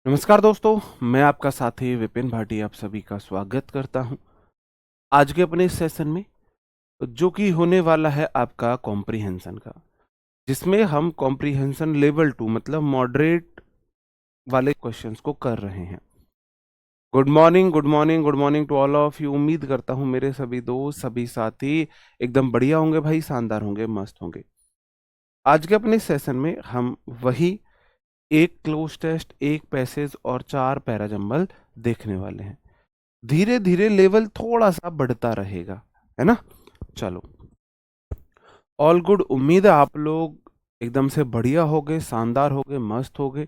नमस्कार दोस्तों, मैं आपका साथी विपिन भाटी आप सभी का स्वागत करता हूं। आज के अपने इस सेशन में जो कि होने वाला है आपका कॉम्प्रिहेंशन का, जिसमें हम कॉम्प्रिहेंशन लेवल 2 मतलब मॉडरेट वाले क्वेश्चंस को कर रहे हैं। Good morning, good morning, good morning to all of you. उम्मीद करता हूं मेरे सभी दोस्त, सभी साथी एकदम बढ़िया होंगे भाई, शानदार होंगे, मस्त होंगे। आज के अपने सेशन में हम वही एक क्लोज टेस्ट, एक पैसेज और 4 पैराजंबल देखने वाले हैं। धीरे धीरे लेवल थोड़ा सा बढ़ता रहेगा, है ना। चलो, ऑल गुड। उम्मीद है आप लोग एकदम से बढ़िया हो गए, शानदार हो गए, मस्त हो गए,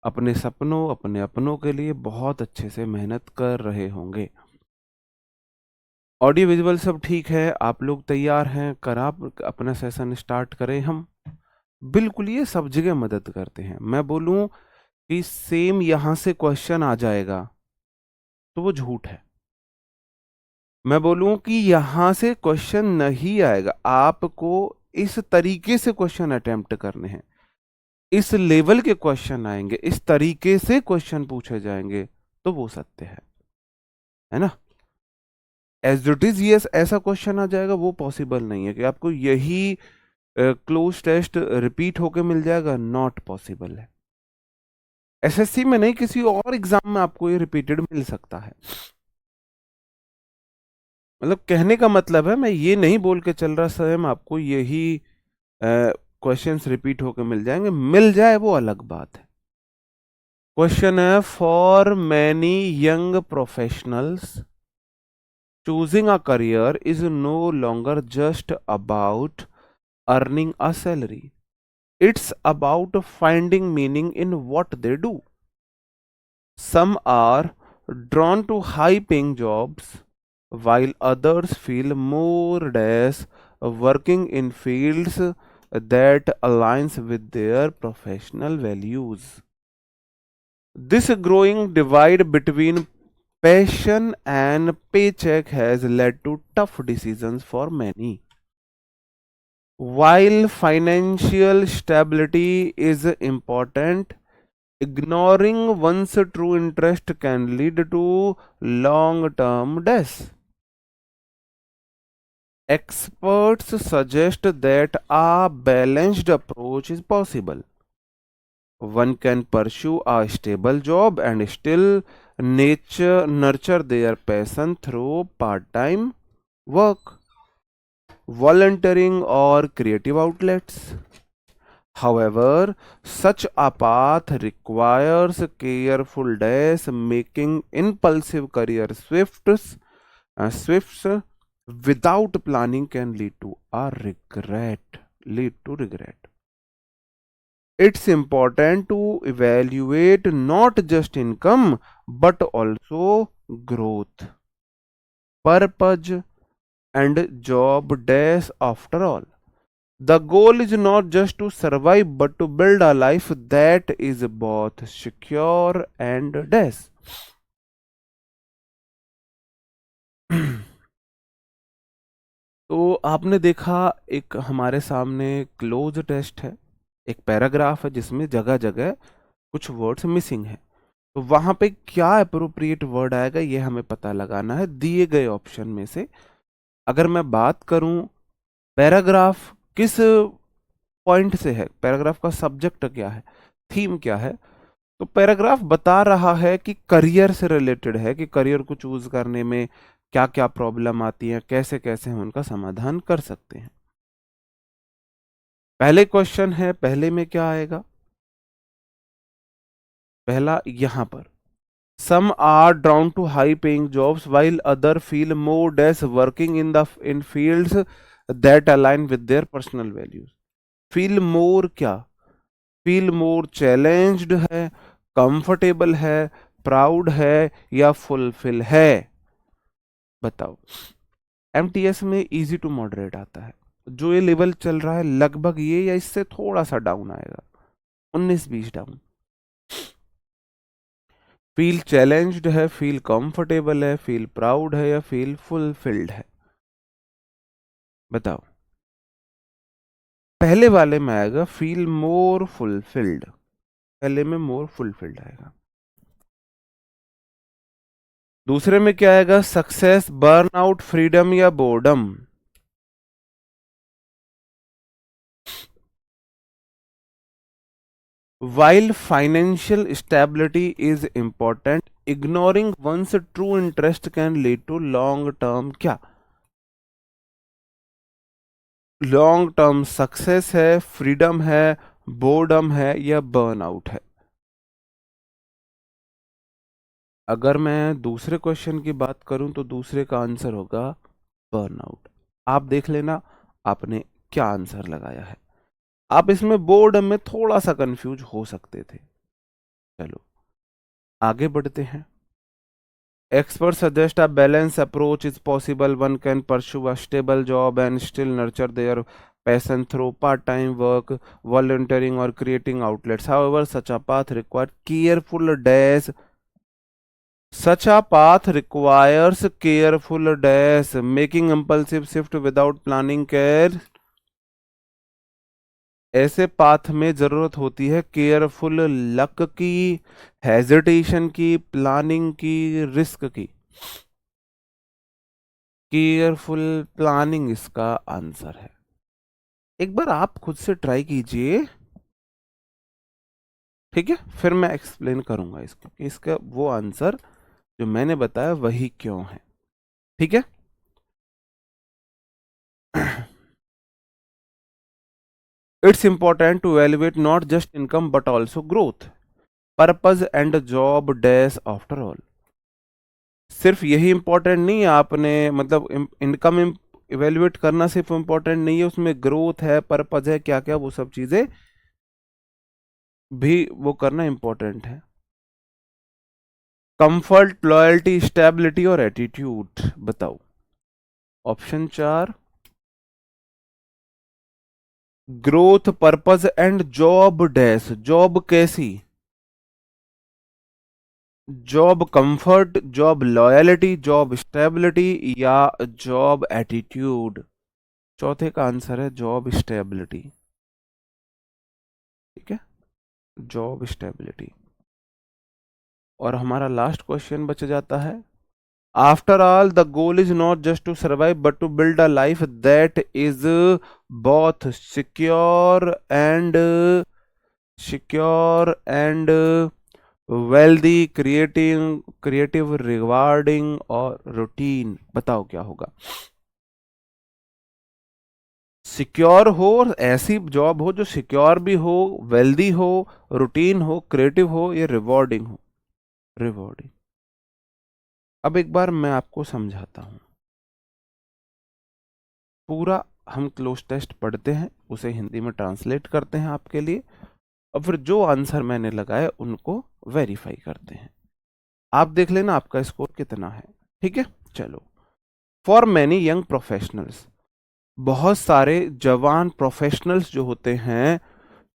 अपने सपनों अपने अपनों के लिए बहुत अच्छे से मेहनत कर रहे होंगे। ऑडियो विजुअल सब ठीक है, आप लोग तैयार हैं? कर आप अपना सेशन स्टार्ट करें। हम बिल्कुल ये सब जगह मदद करते हैं। मैं बोलूं कि सेम यहां से क्वेश्चन आ जाएगा तो वो झूठ है। मैं बोलूं कि यहां से क्वेश्चन नहीं आएगा, आपको इस तरीके से क्वेश्चन अटेम्प्ट करने हैं, इस लेवल के क्वेश्चन आएंगे, इस तरीके से क्वेश्चन पूछे जाएंगे तो वो सत्य है ना। एज इट इज यस ऐसा क्वेश्चन आ जाएगा, वो पॉसिबल नहीं है कि आपको यही क्लोज टेस्ट रिपीट होके मिल जाएगा, नॉट पॉसिबल है। एसएससी में नहीं, किसी और एग्जाम में आपको ये रिपीटेड मिल सकता है। मतलब कहने का मतलब है, मैं ये नहीं बोल के चल रहा स्वयं आपको यही क्वेश्चंस रिपीट होकर मिल जाएंगे, मिल जाए वो अलग बात है। क्वेश्चन है, for many young professionals choosing a career is no longer just about earning a salary. It's about finding meaning in what they do. Some are drawn to high paying jobs, while others feel more dash working in fields that aligns with their professional values. This growing divide between passion and paycheck has led to tough decisions for many. While financial stability is important, ignoring one's true interest can lead to long-term death. Experts suggest that a balanced approach is possible. One can pursue a stable job and still nurture their passion through part-time work, volunteering, or creative outlets. However, such a path requires careful days, making impulsive career swifts without planning can lead to regret. It's important to evaluate not just income but also growth, purpose, and job days. After all, the goal is not just to survive but to build a life that is both secure and dash. तो आपने देखा, एक हमारे सामने cloze test है, एक paragraph है जिसमें जगह जगह कुछ वर्ड्स मिसिंग है। तो वहां पे क्या अप्रोप्रिएट वर्ड आएगा ये हमें पता लगाना है दिए गए ऑप्शन में से। अगर मैं बात करूं पैराग्राफ किस पॉइंट से है, पैराग्राफ का सब्जेक्ट क्या है, थीम क्या है, तो पैराग्राफ बता रहा है कि करियर से रिलेटेड है, कि करियर को चूज करने में क्या क्या प्रॉब्लम आती है, कैसे कैसे हम उनका समाधान कर सकते हैं। पहले क्वेश्चन है, पहले में क्या आएगा, पहला यहां पर some are drawn to high paying jobs while other feel more dash working in fields that align with their personal values. feel more क्या, feel more challenged है, comfortable है, प्राउड है या फुलफिल है। बताओ। एमटीएस में इजी टू मॉडरेट आता है, जो ये लेवल चल रहा है लगभग ये या इससे थोड़ा सा डाउन आएगा, 19-20 डाउन। फील चैलेंज्ड है, फील कंफर्टेबल है, फील प्राउड है या फील फुलफिल्ड है। बताओ। पहले वाले में आएगा फील मोर फुलफिल्ड, पहले में मोर फुलफिल्ड आएगा। दूसरे में क्या आएगा? सक्सेस, बर्नआउट, फ्रीडम या boredom? While financial stability is important, ignoring one's true interest can lead to long term क्या? लॉन्ग टर्म सक्सेस है, फ्रीडम है, बोर्डम है या बर्नआउट है? अगर मैं दूसरे क्वेश्चन की बात करूं तो दूसरे का आंसर होगा बर्नआउट। आप देख लेना आपने क्या आंसर लगाया है। आप इसमें बोर्डम में थोड़ा सा कंफ्यूज हो सकते थे। चलो आगे बढ़ते हैं। Experts suggest a balanced approach is possible. One can pursue a stable job and still nurture their passion through part-time work, volunteering, or creating outlets. However, such a path requires careful dash, making impulsive shift without planning care. ऐसे path में जरूरत होती है careful luck की, hesitation की, planning की, risk की। Careful planning इसका आंसर है। एक बार आप खुद से ट्राई कीजिए, ठीक है? फिर मैं एक्सप्लेन करूंगा इसको कि इसका वो आंसर जो मैंने बताया वही क्यों है, ठीक है? It's important to elevate not just income but also growth, purpose and job dash after all. सिर्फ यही इंपॉर्टेंट नहीं है, आपने मतलब इनकम इवेल्युएट करना सिर्फ इंपॉर्टेंट नहीं है, उसमें ग्रोथ है, पर्पज है, क्या क्या वो सब चीजें भी वो करना इंपॉर्टेंट है। कंफर्ट, लॉयल्टी, स्टेबिलिटी और एटीट्यूड बताओ। Option 4, growth, purpose and job dash. Job कैसी? Job comfort, job loyalty, job stability या जॉब एटीट्यूड? चौथे का आंसर है जॉब स्टेबिलिटी, ठीक है? Job stability. और हमारा लास्ट क्वेश्चन बच जाता है। After all the goal is not just to survive but to build a life that is both secure and wealthy, creative, rewarding और रूटीन। बताओ क्या होगा? सिक्योर हो, ऐसी जॉब हो जो सिक्योर भी हो, वेल्दी हो, रूटीन हो, क्रिएटिव हो या रिवॉर्डिंग हो? रिवॉर्डिंग। अब एक बार मैं आपको समझाता हूं। पूरा हम क्लोज टेस्ट पढ़ते हैं, उसे हिंदी में ट्रांसलेट करते हैं आपके लिए, और फिर जो आंसर मैंने लगाए उनको वेरीफाई करते हैं। आप देख लेना आपका स्कोर कितना है, ठीक है? चलो। फॉर मैनी यंग प्रोफेशनल्स, बहुत सारे जवान प्रोफेशनल्स जो होते हैं,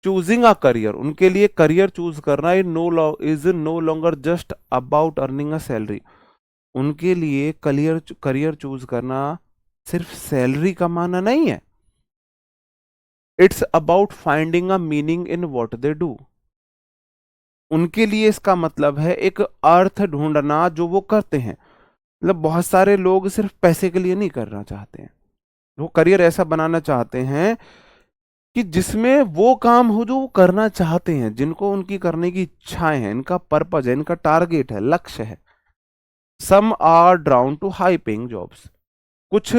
चूजिंग अ करियर, उनके लिए करियर चूज करना is no longer just about earning a salary. उनके लिए करियर चूज करना सिर्फ सैलरी कमाना नहीं है। It's about finding a meaning in what they do. उनके लिए इसका मतलब है एक अर्थ ढूंढना जो वो करते हैं। मतलब बहुत सारे लोग सिर्फ पैसे के लिए नहीं करना चाहते हैं, वो करियर ऐसा बनाना चाहते हैं कि जिसमें वो काम हो जो वो करना चाहते हैं, जिनको उनकी करने की इच्छाएं हैं, इनका पर्पज है, इनका टारगेट है, लक्ष्य है। Some are drawn to high paying jobs, कुछ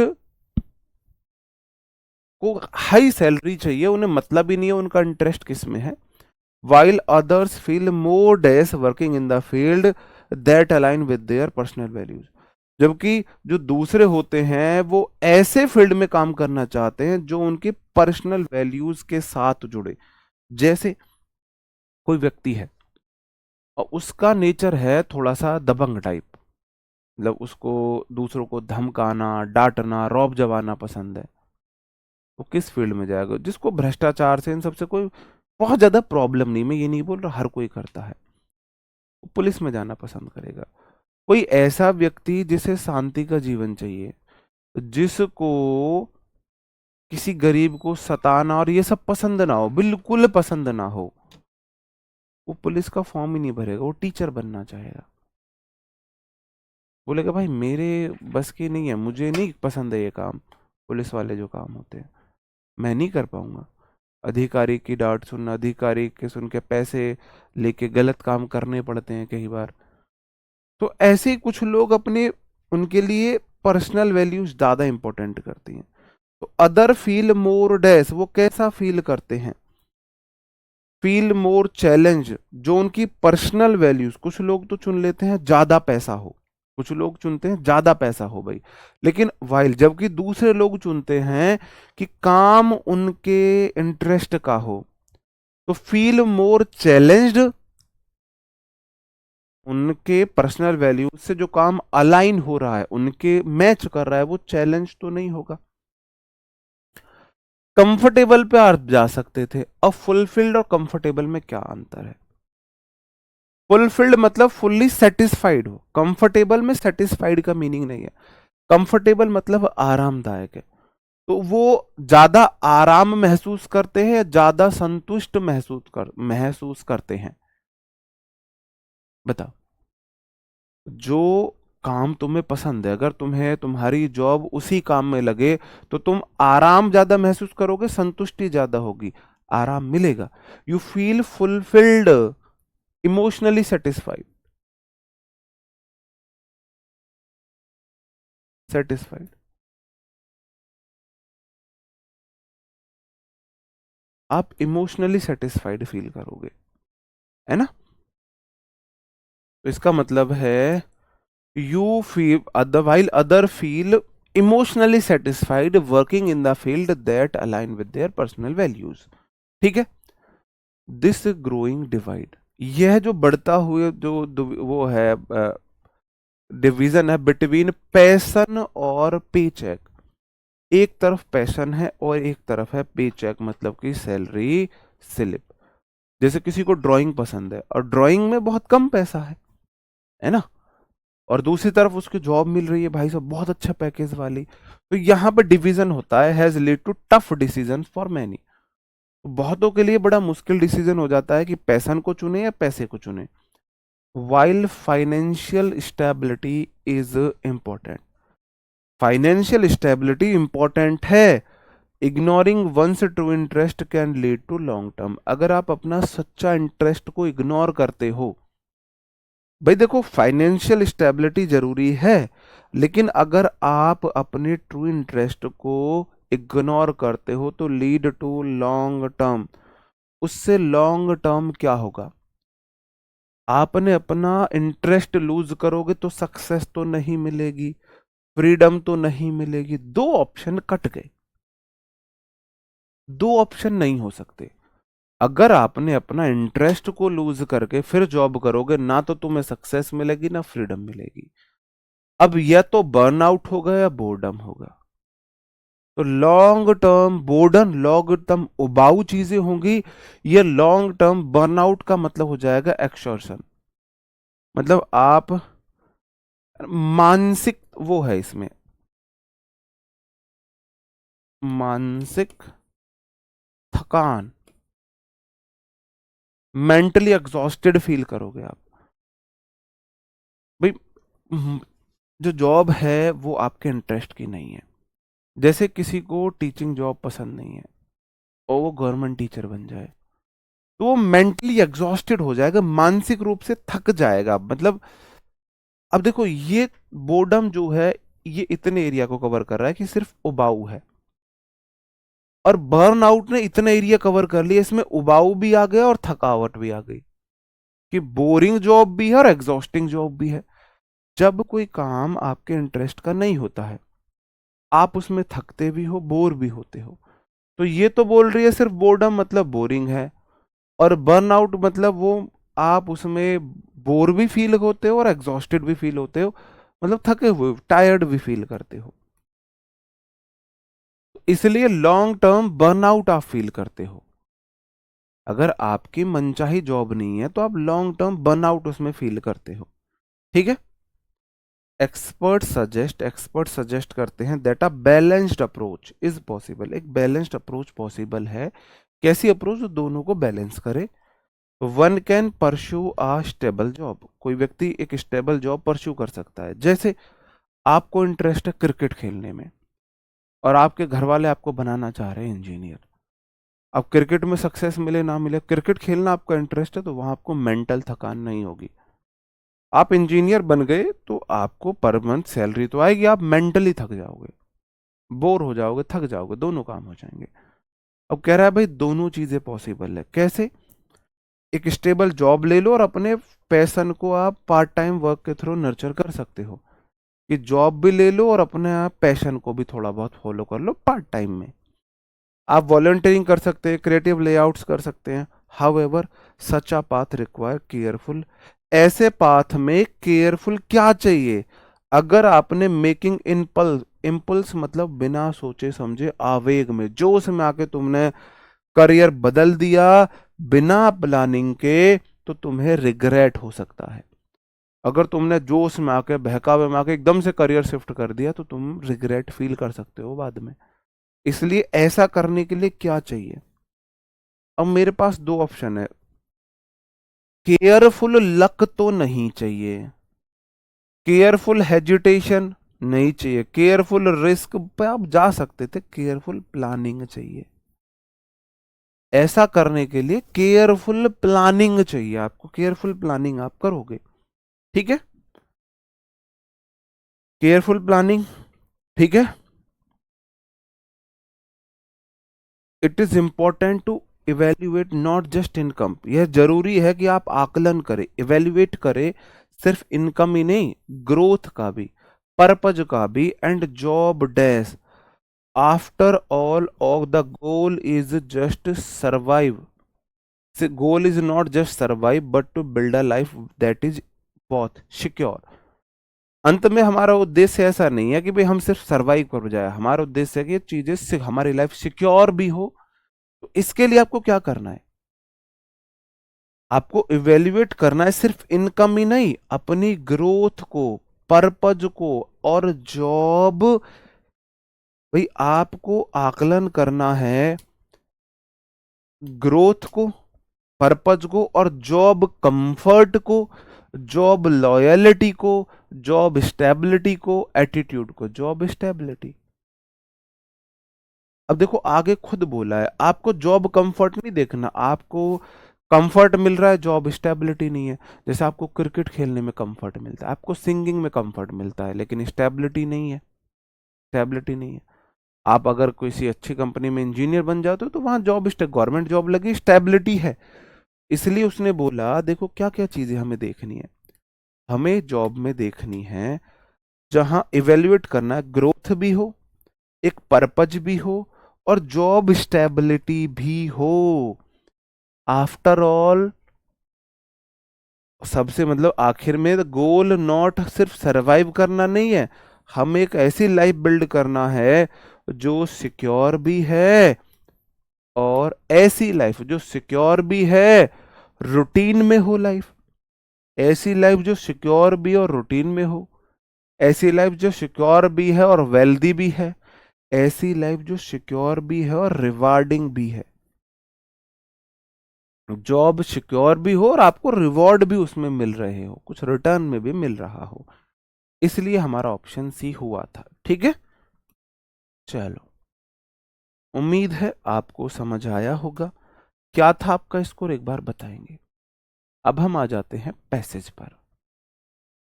को हाई सैलरी चाहिए, उन्हें मतलब ही नहीं है उनका इंटरेस्ट किस में है। while others feel more days working in the field that align with their personal values। जबकि जो दूसरे होते हैं वो ऐसे फील्ड में काम करना चाहते हैं जो उनके पर्सनल वैल्यूज के साथ जुड़े। जैसे कोई व्यक्ति है और उसका नेचर है थोड़ा सा दबंग टाइप, मतलब उसको दूसरों को धमकाना, डांटना, रौब जमाना पसंद है, वो किस फील्ड में जाएगा? जिसको भ्रष्टाचार से इन सबसे कोई बहुत ज्यादा प्रॉब्लम नहीं, मैं ये नहीं बोल रहा हर कोई करता है, वो पुलिस में जाना पसंद करेगा। कोई ऐसा व्यक्ति जिसे शांति का जीवन चाहिए, जिसको किसी गरीब को सताना और ये सब पसंद ना हो, बिल्कुल पसंद ना हो, वो पुलिस का फॉर्म ही नहीं भरेगा, वो टीचर बनना चाहेगा। बोलेगा भाई मेरे बस की नहीं है, मुझे नहीं पसंद है ये काम, पुलिस वाले जो काम होते हैं मैं नहीं कर पाऊंगा। अधिकारी की डांट सुनना, अधिकारी के सुन के पैसे लेके गलत काम करने पड़ते हैं कई बार। तो ऐसे ही कुछ लोग अपने, उनके लिए पर्सनल वैल्यूज ज्यादा इंपॉर्टेंट करती हैं। तो अदर फील मोर डैश, वो कैसा फील करते हैं, फील मोर चैलेंज, जो उनकी पर्सनल वैल्यूज। कुछ लोग तो चुन लेते हैं ज्यादा पैसा हो, कुछ लोग चुनते हैं ज्यादा पैसा हो भाई, लेकिन वाइल जबकि दूसरे लोग चुनते हैं कि काम उनके इंटरेस्ट का हो। तो फील मोर चैलेंज्ड, उनके पर्सनल वैल्यूज से जो काम अलाइन हो रहा है, उनके मैच कर रहा है, वो चैलेंज तो नहीं होगा। कंफर्टेबल पे आप जा सकते थे। अब फुलफिल्ड और कंफर्टेबल में क्या अंतर है? फुलफिल्ड मतलब फुल्ली सेटिस्फाइड हो, कंफर्टेबल में सेटिस्फाइड का मीनिंग नहीं है। कंफर्टेबल मतलब आरामदायक है। तो वो ज्यादा आराम महसूस करते हैं या ज्यादा संतुष्ट महसूस करते हैं? बताओ। जो काम तुम्हें पसंद है, अगर तुम्हें तुम्हारी जॉब उसी काम में लगे तो तुम आराम ज्यादा महसूस करोगे, संतुष्टि ज्यादा होगी, आराम मिलेगा। You feel fulfilled, emotionally satisfied. Satisfied, आप इमोशनली सेटिस्फाइड फील करोगे, है ना? तो इसका मतलब है you feel otherwise other feel emotionally satisfied working in the field that align with their personal values. ठीक है। दिस ग्रोइंग डिवाइड, यह जो बढ़ता हुए वो है डिवीजन है बिटवीन पैशन और पे चेक। एक तरफ पैशन है और एक तरफ है पे चेक, मतलब कि सैलरी स्लिप। जैसे किसी को ड्राइंग पसंद है और ड्राइंग में बहुत कम पैसा है ना, और दूसरी तरफ उसको जॉब मिल रही है भाई साहब बहुत अच्छा पैकेज वाली। तो यहाँ पे डिवीजन होता है, has lead to tough decision for many. बहुतों के लिए बड़ा मुश्किल डिसीजन हो जाता है कि पैशन को चुने या पैसे को चुने। While financial stability is important, financial stability important है, ignoring one's true interest can lead to long term. अगर आप अपना सच्चा इंटरेस्ट को इग्नोर करते हो, भाई देखो फाइनेंशियल स्टेबिलिटी जरूरी है, लेकिन अगर आप अपने ट्रू इंटरेस्ट को इग्नोर करते हो तो लीड टू लॉन्ग टर्म। उससे लॉन्ग टर्म क्या होगा? आपने अपना इंटरेस्ट लूज करोगे तो सक्सेस तो नहीं मिलेगी, फ्रीडम तो नहीं मिलेगी, दो ऑप्शन कट गए, दो ऑप्शन नहीं हो सकते। अगर आपने अपना इंटरेस्ट को लूज करके फिर जॉब करोगे, ना तो तुम्हें सक्सेस मिलेगी ना फ्रीडम मिलेगी। अब या तो बर्नआउट होगा या बोर्डम होगा। तो long term Borden, long term उबाऊ चीजें होंगी, ये लॉन्ग टर्म बर्नआउट का मतलब हो जाएगा एक्सॉर्शन। मतलब आप मानसिक वो है इसमें, मानसिक थकान, मेंटली एग्जॉस्टेड फील करोगे आप। भाई जो जॉब है वो आपके इंटरेस्ट की नहीं है। जैसे किसी को टीचिंग जॉब पसंद नहीं है और वो गवर्नमेंट टीचर बन जाए, तो वो मेंटली एग्जॉस्टेड हो जाएगा, मानसिक रूप से थक जाएगा। मतलब अब देखो ये बोर्डम जो है ये इतने एरिया को कवर कर रहा है कि सिर्फ उबाऊ है, और बर्न आउट ने इतना एरिया कवर कर लिया, इसमें उबाऊ भी आ गया और थकावट भी आ गई, कि बोरिंग जॉब भी है और एग्जॉस्टिंग जॉब भी है। जब कोई काम आपके इंटरेस्ट का नहीं होता है, आप उसमें थकते भी हो, बोर भी होते हो। तो ये तो बोल रही है सिर्फ बोर्डम मतलब बोरिंग है, और बर्नआउट मतलब वो आप उसमें बोर भी फील होते हो और एग्जॉस्टेड भी फील होते हो, मतलब थके हुए टायर्ड भी फील करते हो। इसलिए लॉन्ग टर्म बर्नआउट आप फील करते हो। अगर आपकी मनचाही जॉब नहीं है तो आप लॉन्ग टर्म बर्नआउट उसमें फील करते हो। ठीक है। एक्सपर्ट सजेस्ट करते हैं that a balanced approach is possible. एक बैलेंस्ड अप्रोच पॉसिबल है। कैसी अप्रोच? जो दोनों को बैलेंस करे, one can pursue a stable job, कोई व्यक्ति एक स्टेबल जॉब परस्यू कर सकता है। जैसे आपको इंटरेस्ट है क्रिकेट खेलने में और आपके घर वाले आपको बनाना चाह रहे हैं इंजीनियर। अब क्रिकेट में सक्सेस मिले ना मिले, क्रिकेट खेलना आपका इंटरेस्ट है तो वहां आपको मेंटल थकान नहीं होगी। आप इंजीनियर बन गए तो आपको पर मंथ सैलरी तो आएगी, आप मेंटली थक जाओगे, बोर हो जाओगे, थक जाओगे, दोनों काम हो जाएंगे। अब कह रहा है भाई दोनों चीजें पॉसिबल है। कैसे? एक स्टेबल जॉब ले लो और अपने पैशन को आप पार्ट टाइम वर्क के थ्रू नर्चर कर सकते हो, कि जॉब भी ले लो और अपने आप पैशन को भी थोड़ा बहुत फॉलो कर लो पार्ट टाइम में। आप वॉलंटियरिंग कर सकते हैं, क्रिएटिव लेआउट्स कर सकते हैं। However such a path require careful, ऐसे पाथ में केयरफुल क्या चाहिए? अगर आपने मेकिंग इम्पल्स मतलब बिना सोचे समझे आवेग में जोश में आके तुमने करियर बदल दिया बिना प्लानिंग के, तो तुम्हें रिग्रेट हो सकता है। अगर तुमने जोश में आके बहकावे में आके एकदम से करियर शिफ्ट कर दिया तो तुम रिग्रेट फील कर सकते हो बाद में। इसलिए ऐसा करने के लिए क्या चाहिए? अब मेरे पास दो ऑप्शन है। केयरफुल लक तो नहीं चाहिए, केयरफुल हेजिटेशन नहीं चाहिए, केयरफुल रिस्क पे आप जा सकते थे, केयरफुल प्लानिंग चाहिए। ऐसा करने के लिए केयरफुल प्लानिंग चाहिए आपको, केयरफुल प्लानिंग आप करोगे। ठीक है, केयरफुल प्लानिंग। ठीक है, it is important to evaluate not just income, यह जरूरी है कि आप आकलन करें, इवेल्युएट करें, सिर्फ इनकम ही नहीं, ग्रोथ का भी, पर्पज का भी, and job dash. After all of the goal is just survive, goal is not just survive but to build a life that is बहुत सिक्योर। अंत में हमारा उद्देश्य ऐसा नहीं है कि भाई हम सिर्फ सर्वाइव कर जाए, हमारा उद्देश्य है कि ये चीजें हमारी लाइफ सिक्योर भी हो। तो इसके लिए आपको क्या करना है? आपको इवेल्युएट करना है सिर्फ इनकम ही नहीं, अपनी ग्रोथ को, पर्पज को, और जॉब। भाई आपको आकलन करना है ग्रोथ को, पर्पज को, और जॉब कंफर्ट को, जॉब लॉयलिटी को, जॉब स्टेबिलिटी को, एटीट्यूड को। जॉब स्टेबिलिटी, अब देखो आगे खुद बोला है आपको जॉब कंफर्ट नहीं देखना, आपको कंफर्ट मिल रहा है, जॉब स्टेबिलिटी नहीं है। जैसे आपको क्रिकेट खेलने में कंफर्ट मिलता है, आपको सिंगिंग में कंफर्ट मिलता है, लेकिन स्टेबिलिटी नहीं है, स्टेबिलिटी नहीं है। आप अगर किसी अच्छी कंपनी में इंजीनियर बन जाते हो तो वहां जॉब, गवर्नमेंट जॉब लगी, स्टेबिलिटी है। इसलिए उसने बोला देखो क्या क्या चीजें हमें देखनी है। हमें जॉब में देखनी है जहां इवेल्युएट करना है, ग्रोथ भी हो, एक पर्पज भी हो, और जॉब स्टेबिलिटी भी हो। आफ्टर ऑल, सबसे मतलब आखिर में गोल नॉट सिर्फ सरवाइव करना नहीं है, हम एक ऐसी लाइफ बिल्ड करना है जो सिक्योर भी है, और ऐसी लाइफ जो सिक्योर भी है, रूटीन में हो लाइफ, ऐसी लाइफ जो सिक्योर भी और रूटीन में हो, ऐसी लाइफ जो सिक्योर भी है और वेल्दी भी है, ऐसी लाइफ जो सिक्योर भी है और रिवार्डिंग भी है। जॉब सिक्योर भी हो और आपको रिवॉर्ड भी उसमें मिल रहे हो, कुछ रिटर्न में भी मिल रहा हो। इसलिए हमारा ऑप्शन सी हुआ था। ठीक है, चलो, उम्मीद है आपको समझ आया होगा। क्या था आपका स्कोर एक बार बताएंगे? अब हम आ जाते हैं पैसेज पर।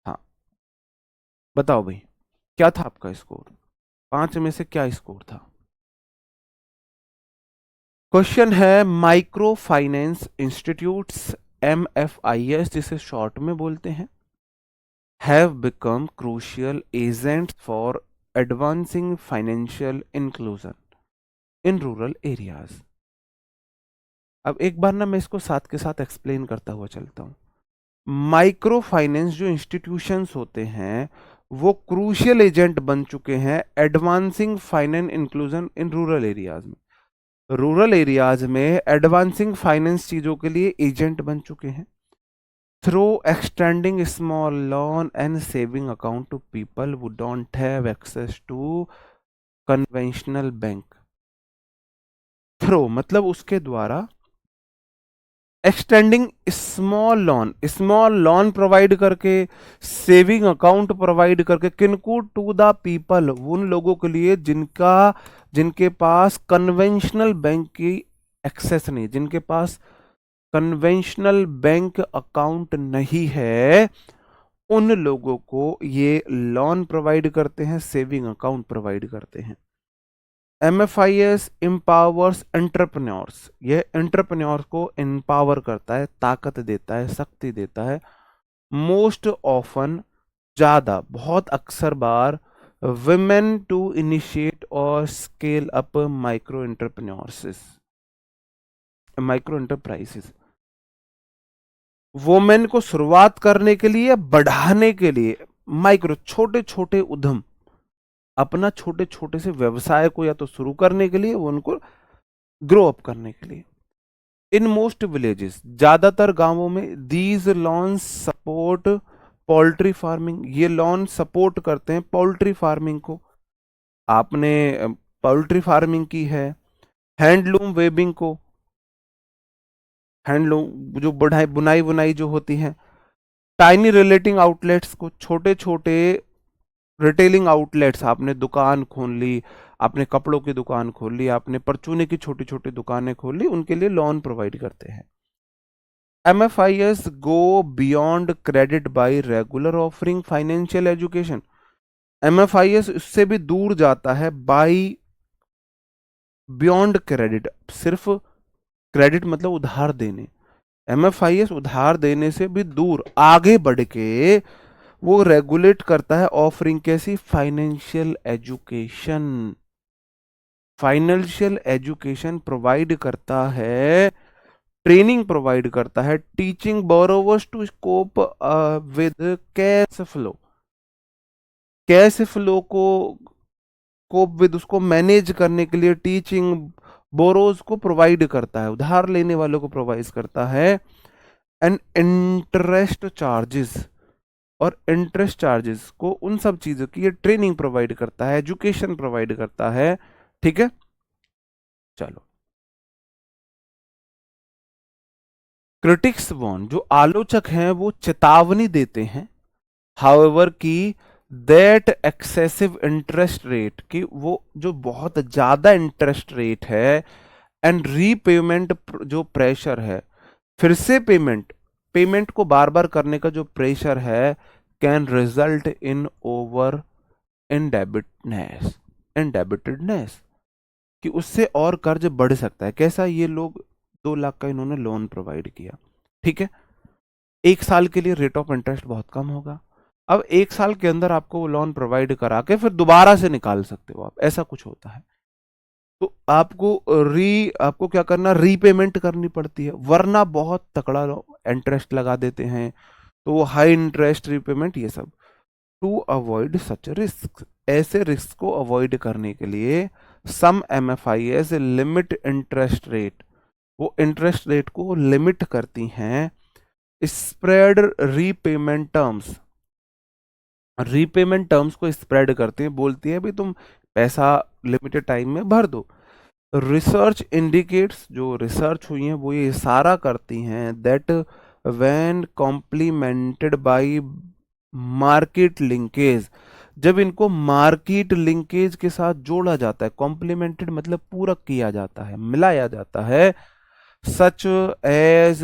हाँ, बताओ भाई, क्या था आपका स्कोर? 5 में से क्या स्कोर था? क्वेश्चन है माइक्रो फाइनेंस इंस्टीट्यूट्स, MFIs जिसे शॉर्ट में बोलते हैं, have become crucial agents for advancing financial inclusion in rural areas। अब एक बार ना मैं इसको साथ के साथ एक्सप्लेन करता हुआ चलता हूं। माइक्रो फाइनेंस जो इंस्टीट्यूशंस होते हैं वो क्रूशियल एजेंट बन चुके हैं advancing finance inclusion in rural areas में। रूरल एरियाज में एडवांसिंग फाइनेंस चीजों के लिए एजेंट बन चुके हैं, through extending small loan and saving account to people who don't have access to conventional bank। Through मतलब उसके द्वारा एक्सटेंडिंग स्मॉल लोन प्रोवाइड करके, सेविंग अकाउंट प्रोवाइड करके, किनको, टू द पीपल, उन लोगों के लिए जिनके पास कन्वेंशनल बैंक की एक्सेस नहीं, जिनके पास कन्वेंशनल बैंक अकाउंट नहीं है, उन लोगों को ये लोन प्रोवाइड करते हैं, सेविंग अकाउंट प्रोवाइड करते हैं। MFIS एम्पावर्स एंटरप्रेन्योर्स, ये एंटरप्रेन्योर्स को एम्पावर करता है, ताकत देता है, शक्ति देता है। मोस्ट ऑफन, ज्यादा, बहुत अक्सर बार, विमेन टू इनिशिएट और scale up micro enterprises, women को शुरुआत करने के लिए, बढ़ाने के लिए, माइक्रो, छोटे छोटे उद्यम, अपना छोटे छोटे से व्यवसाय को या तो शुरू करने के लिए, वो उनको ग्रो अप करने के लिए। इन मोस्ट विलेजेस, ज्यादातर गांवों में, these loans support poultry farming, ये लॉन सपोर्ट करते हैं पोल्ट्री फार्मिंग को। आपने पोल्ट्री फार्मिंग की है, हैंडलूम वेबिंग को, हैंडलूम जो बुनाई बुनाई बुनाई जो होती है, टाइनी रिलेटिंग आउटलेट्स को, छोटे छोटे रिटेलिंग आउटलेट्स, आपने दुकान खोल ली, आपने कपड़ों की दुकान खोल ली, आपने परचूने की छोटी छोटी दुकानें खोल ली, उनके लिए लोन प्रोवाइड करते हैं। MFIs go beyond credit by regular offering financial education. MFIs उससे भी दूर जाता है, बाई बियॉन्ड क्रेडिट, सिर्फ क्रेडिट मतलब उधार देने, MFIs उधार देने से भी दूर आगे बढ़ के वो रेगुलेट करता है, ऑफरिंग कैसी, फाइनेंशियल एजुकेशन प्रोवाइड करता है, ट्रेनिंग प्रोवाइड करता है, teaching borrowers to cope with cash flow, cash flow को कोप विद, उसको मैनेज करने के लिए टीचिंग बोरोज को प्रोवाइड करता है, उधार लेने वालों को प्रोवाइड करता है। एंड इंटरेस्ट चार्जेस, और इंटरेस्ट चार्जेस को, उन सब चीजों की ये ट्रेनिंग प्रोवाइड करता है, एजुकेशन प्रोवाइड करता है। ठीक है, चलो। क्रिटिक्स वॉर्न, जो आलोचक हैं वो चेतावनी देते हैं, हाउएवर की, दैट एक्सेसिव इंटरेस्ट रेट, कि वो जो बहुत ज्यादा इंटरेस्ट रेट है, एंड रीपेमेंट जो प्रेशर है, फिर से पेमेंट को बार बार करने का जो प्रेशर है, कैन रिजल्ट इन ओवर इंडेबिटेडनेस, कि उससे और कर्ज बढ़ सकता है। कैसा, ये लोग 2 लाख का इन्होंने लोन प्रोवाइड किया, ठीक है, 1 साल के लिए रेट ऑफ इंटरेस्ट बहुत कम होगा, अब 1 साल के अंदर आपको वो लोन प्रोवाइड करा के फिर दोबारा से निकाल सकते हो आप, ऐसा कुछ होता है। तो आपको क्या करना, रीपेमेंट करनी पड़ती है, वरना बहुत तकड़ा इंटरेस्ट लगा देते हैं, तो वो हाई इंटरेस्ट रीपेमेंट, ये सब। टू अवॉइड सच रिस्क, ऐसे रिस्क को अवॉइड करने के लिए, सम MFIs लिमिट इंटरेस्ट रेट, वो इंटरेस्ट रेट को लिमिट करती हैं। स्प्रेड रीपेमेंट टर्म्स को स्प्रेड करती हैं, बोलती है भाई तुम पैसा लिमिटेड टाइम में भर दो। रिसर्च इंडिकेट्स, जो रिसर्च हुई है वो ये इशारा करती हैं, that when complimented bye market linkage, जब इनको मार्केट लिंकेज के साथ जोड़ा जाता है, कॉम्प्लीमेंटेड मतलब पूरक किया जाता है, मिलाया जाता है, such as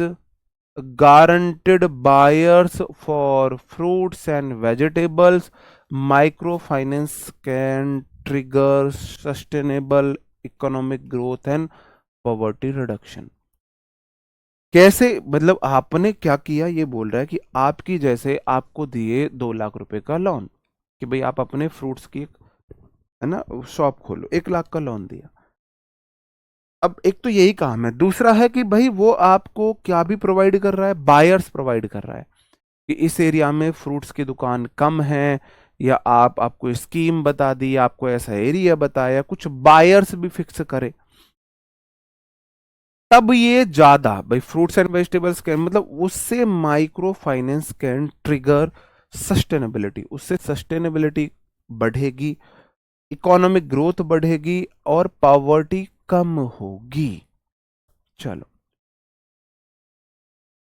guaranteed buyers for fruits and vegetables, micro finance can trigger sustainable economic growth and poverty reduction. कैसे, मतलब आपने क्या किया, ये बोल रहा है कि आपकी, जैसे आपको दिए 2 लाख रुपए का लोन, कि भाई आप अपने फ्रूट्स की, है ना, शॉप खोलो, 1 लाख का लोन दिया। अब एक तो यही काम है, दूसरा है कि भाई वो आपको क्या भी प्रोवाइड कर रहा है, बायर्स प्रोवाइड कर रहा है, कि इस एरिया में फ्रूट्स की दुकान कम है, या आपको स्कीम बता दी, आपको ऐसा एरिया बताया, कुछ बायर्स भी फिक्स करे, तब ये ज्यादा, भाई फ्रूट्स एंड वेजिटेबल्स के मतलब, उससे micro finance can trigger sustainability, उससे सस्टेनेबिलिटी बढ़ेगी, इकोनॉमिक ग्रोथ बढ़ेगी, और पॉवर्टी कम होगी। चलो,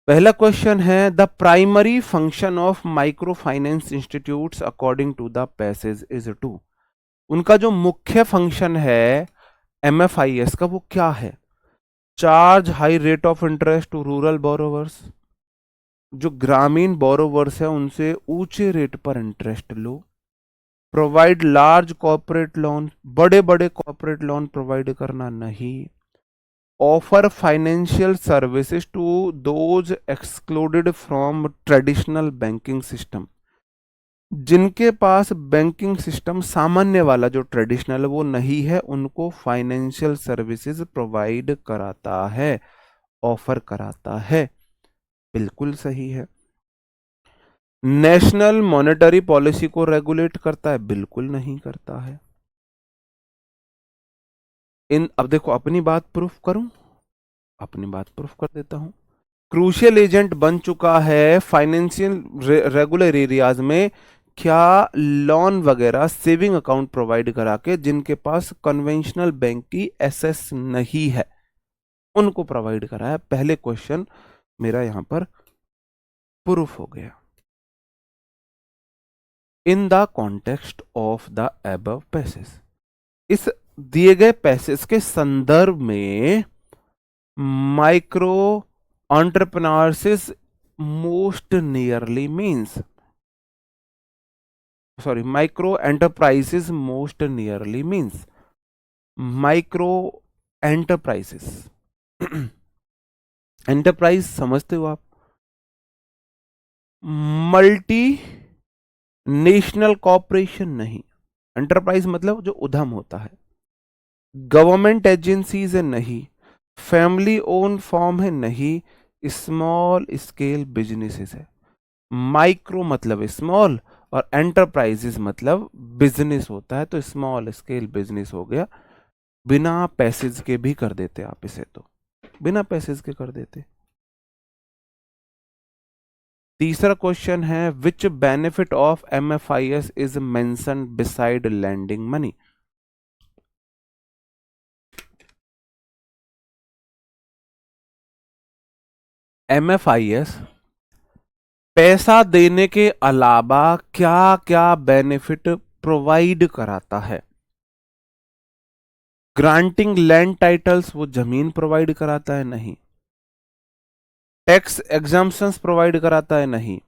पहला क्वेश्चन है the primary function of micro finance institutes according to the passage is to. उनका जो मुख्य फंक्शन है एमएफआईएस का वो क्या है? Charge high rate of interest to rural borrowers, जो ग्रामीण बोरोवर्स है उनसे ऊंचे रेट पर इंटरेस्ट लो। प्रोवाइड लार्ज कॉर्पोरेट लोन, बड़े बड़े कॉर्पोरेट लोन प्रोवाइड करना नहीं। Offer financial services to those excluded from traditional banking system, जिनके पास बैंकिंग सिस्टम सामान्य वाला जो ट्रेडिशनल वो नहीं है उनको फाइनेंशियल सर्विसेज प्रोवाइड कराता है, ऑफर कराता है। बिल्कुल सही है। नेशनल मॉनेटरी पॉलिसी को रेगुलेट करता है? बिल्कुल नहीं करता है। अब देखो अपनी बात प्रूफ करूं, अपनी बात प्रूफ कर देता हूं। क्रूशियल एजेंट बन चुका है फाइनेंशियल रेगुलर एरियाज में क्या? लोन वगैरह सेविंग अकाउंट प्रोवाइड करा के, जिनके पास कन्वेंशनल बैंक की एसेस नहीं है उनको प्रोवाइड करा है। पहले क्वेश्चन मेरा यहां पर प्रूफ हो गया। In the context of the above passage, इस दिए गए पैसेज के संदर्भ में micro entrepreneurship most nearly means, sorry, micro enterprises most nearly means, micro enterprises enterprise समझते हो आप? मल्टी नेशनल कॉर्पोरेशन नहीं, एंटरप्राइज मतलब जो उद्यम होता है। गवर्नमेंट एजेंसीज है नहीं, फैमिली ओन फॉर्म है नहीं, स्मॉल स्केल बिजनेसेस है। माइक्रो मतलब स्मॉल और एंटरप्राइजेस मतलब बिजनेस होता है, तो स्मॉल स्केल बिजनेस हो गया। बिना पैसेज के भी कर देते आप इसे, तो बिना पैसेज के कर देते। तीसरा क्वेश्चन है which benefit of MFIs is mention beside landing money. MFIs पैसा देने के अलावा क्या क्या बेनिफिट प्रोवाइड कराता है? ग्रांटिंग लैंड टाइटल्स, वो जमीन प्रोवाइड कराता है? नहीं। टैक्स एग्जाम्पशंस प्रोवाइड कराता है? नहीं।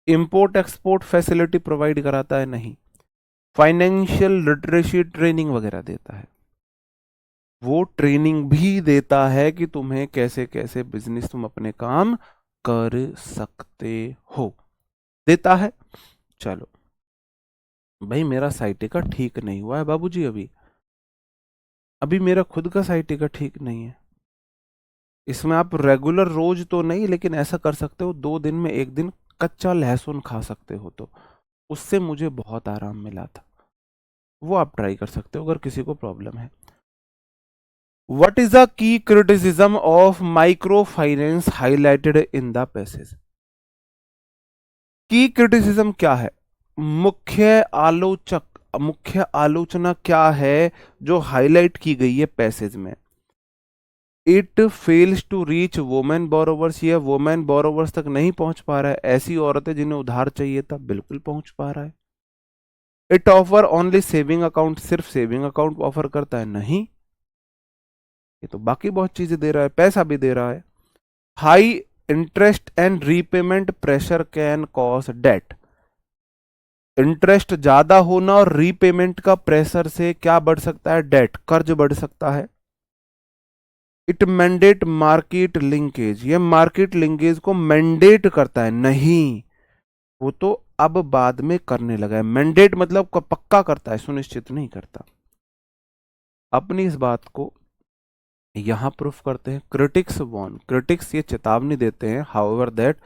इंपोर्ट एक्सपोर्ट फैसिलिटी प्रोवाइड कराता है? नहीं। फाइनेंशियल लिटरेसी ट्रेनिंग वगैरह देता है? वो ट्रेनिंग भी देता है कि तुम्हें कैसे कैसे बिजनेस तुम अपने काम कर सकते हो, देता है। चलो भाई, मेरा साइटिका ठीक नहीं हुआ है बाबूजी, अभी अभी मेरा खुद का साइटिका ठीक नहीं है। इसमें आप रेगुलर रोज तो नहीं, लेकिन ऐसा कर सकते हो 2 दिन में 1 दिन कच्चा लहसुन खा सकते हो, तो उससे मुझे बहुत आराम मिला था। वो आप ट्राई कर सकते हो अगर किसी को प्रॉब्लम है। What is the key criticism of micro finance highlighted in the passage? की क्रिटिसिज्म क्या है? मुख्य आलोचना क्या है जो हाईलाइट की गई है पैसेज में? It fails to reach women borrowers, ये वुमेन बोरोवर्स तक नहीं पहुंच पा रहा है। ऐसी औरतें जिन्हें उधार चाहिए था बिल्कुल पहुंच पा रहा है। It offer only saving account, सिर्फ सेविंग अकाउंट ऑफर करता है? नहीं, ये तो बाकी बहुत चीजें दे रहा है, पैसा भी दे रहा है। High interest and repayment pressure can cause debt, interest ज्यादा होना और रीपेमेंट का प्रेशर से क्या बढ़ सकता है? डेट, कर्ज बढ़ सकता है। इट मैंडेट मार्केट लिंकेज, ये मार्केट लिंकेज को मैंडेट करता है? नहीं, वो तो अब बाद में करने लगा है। मैंडेट मतलब पक्का करता है, सुनिश्चित नहीं करता। अपनी इस बात को यहां प्रूफ करते हैं। क्रिटिक्स वॉर्न, क्रिटिक्स ये चेतावनी देते हैं, हाउएवर दैट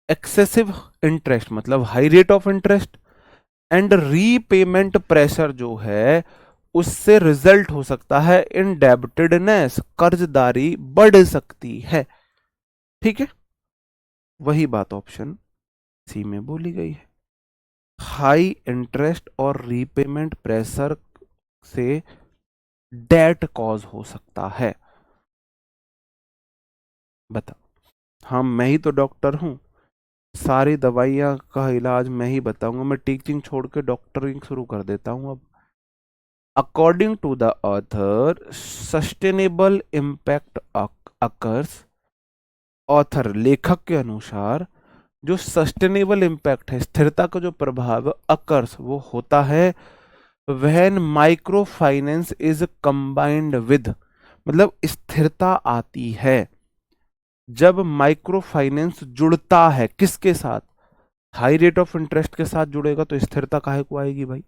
एक्सेसिव इंटरेस्ट मतलब high rate of interest and repayment pressure जो है उससे रिजल्ट हो सकता है इनडेब्टेडनेस, कर्जदारी बढ़ सकती है। ठीक है, वही बात ऑप्शन सी में बोली गई है। हाई इंटरेस्ट और रीपेमेंट प्रेशर से डेट कॉज हो सकता है। बताओ। हाँ, मैं ही तो डॉक्टर हूँ, सारी दवाइयाँ का इलाज मैं ही बताऊंगा। मैं टीचिंग छोड़ के डॉक्टरिंग शुरू कर देता हूँ अब। According to the author, sustainable impact occurs, author लेखक के अनुसार जो सस्टेनेबल इम्पैक्ट है, स्थिरता का जो प्रभाव अकर्स, वो होता है when micro finance is combined with, मतलब स्थिरता आती है जब माइक्रो फाइनेंस जुड़ता है किसके साथ, हाई रेट ऑफ इंटरेस्ट के साथ जुड़ेगा तो स्थिरता काहे को आएगी भाई।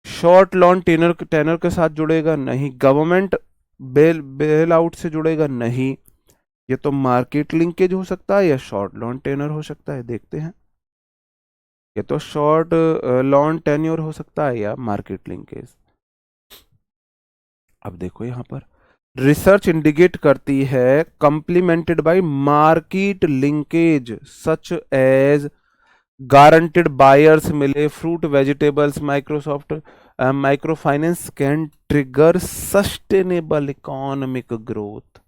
शॉर्ट लॉन टेनर टेनर के साथ जुड़ेगा नहीं, गवर्नमेंट बेल आउट से जुड़ेगा नहीं। ये तो मार्केट लिंकेज हो सकता है या शॉर्ट लॉन टेनर हो सकता है, देखते हैं। ये तो शॉर्ट लॉन टेन्योर हो सकता है या मार्केट लिंकेज। अब देखो यहां पर रिसर्च इंडिकेट करती है complemented by market linkage such as guaranteed buyers मिले, fruit vegetables, Microsoft, micro finance can trigger sustainable economic growth.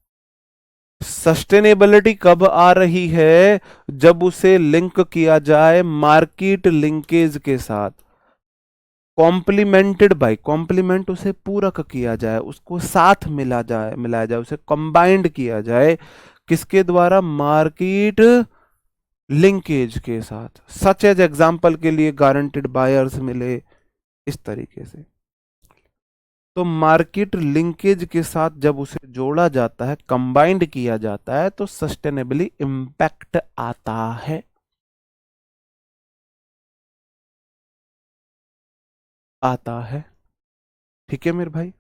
Sustainability कब आ रही है, जब उसे लिंक किया जाए मार्केट लिंकेज के साथ। कॉम्प्लीमेंटेड बाय, कॉम्प्लीमेंट उसे पूरक किया जाए, उसको साथ मिलाया जाए, उसे कंबाइंड किया जाए किसके द्वारा, मार्केट लिंकेज के साथ। सच एज एग्जांपल के लिए गारंटेड बायर्स मिले, इस तरीके से। तो मार्केट लिंकेज के साथ जब उसे जोड़ा जाता है, कंबाइंड किया जाता है, तो सस्टेनेबली इंपैक्ट आता है। आता है, ठीक है मेरे भाई।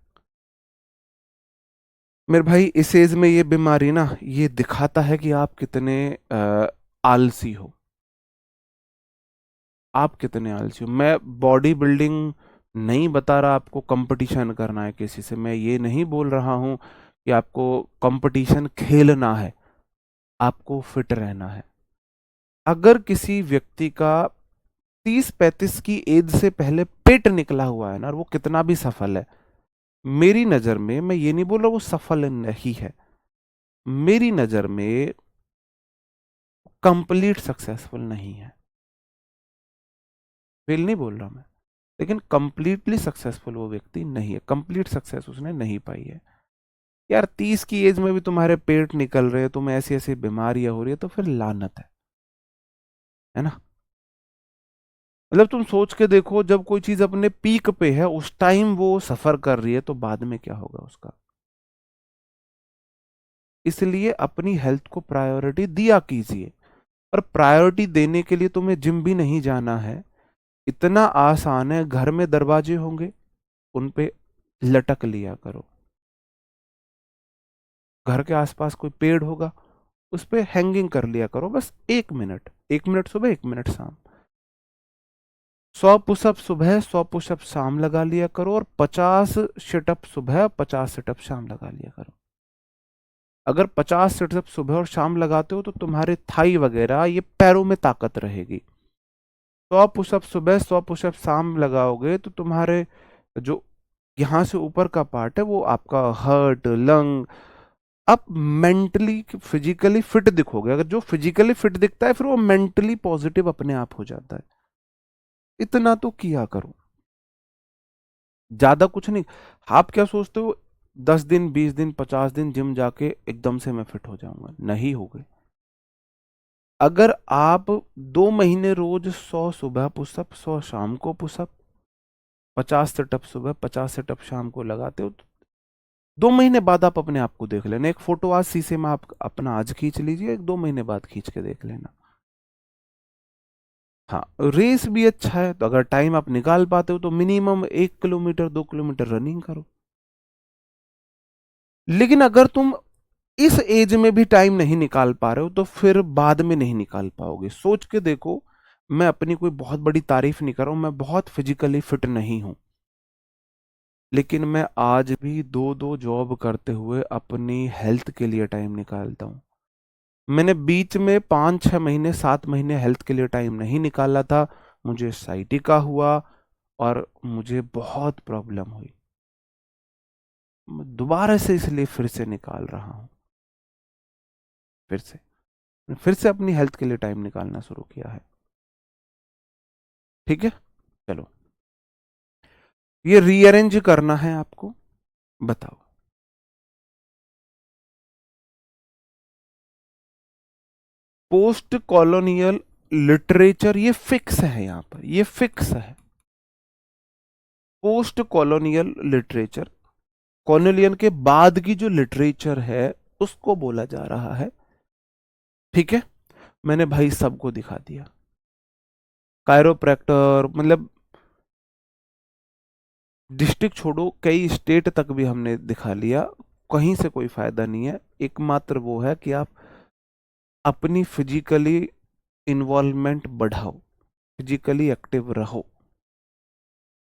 मेरे भाई इस एज में ये बीमारी ना, ये दिखाता है कि आप कितने आलसी हो। आप कितने आलसी हो। मैं बॉडी बिल्डिंग नहीं बता रहा आपको कंपटीशन करना है किसी से, मैं ये नहीं बोल रहा हूं कि आपको कंपटीशन खेलना है, आपको फिट रहना है। अगर किसी व्यक्ति का 30-35 की एज से पहले पेट निकला हुआ है ना, और वो कितना भी सफल है, मेरी नजर में, मैं ये नहीं बोल रहा वो सफल नहीं है, मेरी नजर में कंप्लीट सक्सेसफुल नहीं है। फेल नहीं बोल रहा मैं, लेकिन कंप्लीटली सक्सेसफुल वो व्यक्ति नहीं है, कंप्लीट सक्सेस उसने नहीं पाई है। यार 30 की एज में भी तुम्हारे पेट निकल रहे हैं, तुम्हें ऐसी ऐसी बीमारियां हो रही है, तो फिर लानत है ना। मतलब तुम सोच के देखो, जब कोई चीज अपने पीक पे है, उस टाइम वो सफर कर रही है, तो बाद में क्या होगा उसका। इसलिए अपनी हेल्थ को प्रायोरिटी दिया कीजिए। और प्रायोरिटी देने के लिए तुम्हें जिम भी नहीं जाना है, इतना आसान है, घर में दरवाजे होंगे, उन पे लटक लिया करो। घर के आसपास कोई पेड़ होगा, उस पे हैंगिंग कर लिया करो, बस 1 मिनट, 1 मिनट सुबह, 1 मिनट शाम। 100 पुशअप सुबह, 100 पुशअप शाम लगा लिया करो, और 50 सिटअप सुबह, 50 सिटअप शाम लगा लिया करो। अगर 50 सिटअप सुबह और शाम लगाते हो, तो तुम्हारे थाई वगैरह, ये पैरों में ताकत रहेगी। 100 पुशअप सुबह, 100 पुशअप शाम लगाओगे, तो तुम्हारे जो यहां से ऊपर का पार्ट है, वो आपका हार्ट, लंग, आप मेंटली फिजिकली फिट दिखोगे। अगर जो फिजिकली फिट दिखता है, फिर वो मेंटली पॉजिटिव अपने आप हो जाता है। इतना तो किया करो, ज्यादा कुछ नहीं। आप क्या सोचते हो 10 दिन, 20 दिन, 50 दिन जिम जाके एकदम से मैं फिट हो जाऊंगा, नहीं हो गए। अगर आप 2 महीने रोज 100 सुबह पुशअप, 100 शाम को पुशअप, 50 सेटअप सुबह, 50 सेटअप शाम को लगाते हो, तो 2 महीने बाद आप अपने आप को देख लेना। एक फोटो आज शीशे में आप अपना आज खींच लीजिए, एक 2 महीने बाद खींच के देख लेना। हाँ, रेस भी अच्छा है, तो अगर टाइम आप निकाल पाते हो, तो मिनिमम 1 किलोमीटर, 2 किलोमीटर रनिंग करो। लेकिन अगर तुम इस एज में भी टाइम नहीं निकाल पा रहे हो, तो फिर बाद में नहीं निकाल पाओगे। सोच के देखो, मैं अपनी कोई बहुत बड़ी तारीफ नहीं कर रहा हूं, मैं बहुत फिजिकली फिट नहीं हूं, लेकिन मैं आज भी दो दो जॉब करते हुए अपनी हेल्थ के लिए टाइम निकालता हूं। मैंने बीच में 5-6 महीने, 7 महीने हेल्थ के लिए टाइम नहीं निकाला था, मुझे साइटिका हुआ, और मुझे बहुत प्रॉब्लम हुई। मैं दोबारा से इसलिए फिर से निकाल रहा हूं। फिर से अपनी हेल्थ के लिए टाइम निकालना शुरू किया है। ठीक है, चलो ये रीअरेंज करना है आपको, बताओ। पोस्ट कॉलोनियल लिटरेचर, ये फिक्स है, यहां पर ये फिक्स है। पोस्ट कॉलोनियल लिटरेचर, कॉलोनियल के बाद की जो लिटरेचर है उसको बोला जा रहा है। ठीक है, मैंने भाई सबको दिखा दिया। कायरोप्रैक्टर मतलब डिस्ट्रिक्ट छोड़ो, कई स्टेट तक भी हमने दिखा लिया, कहीं से कोई फायदा नहीं है। एकमात्र वो है कि आप अपनी फिजिकली इन्वॉल्वमेंट बढ़ाओ, फिजिकली एक्टिव रहो।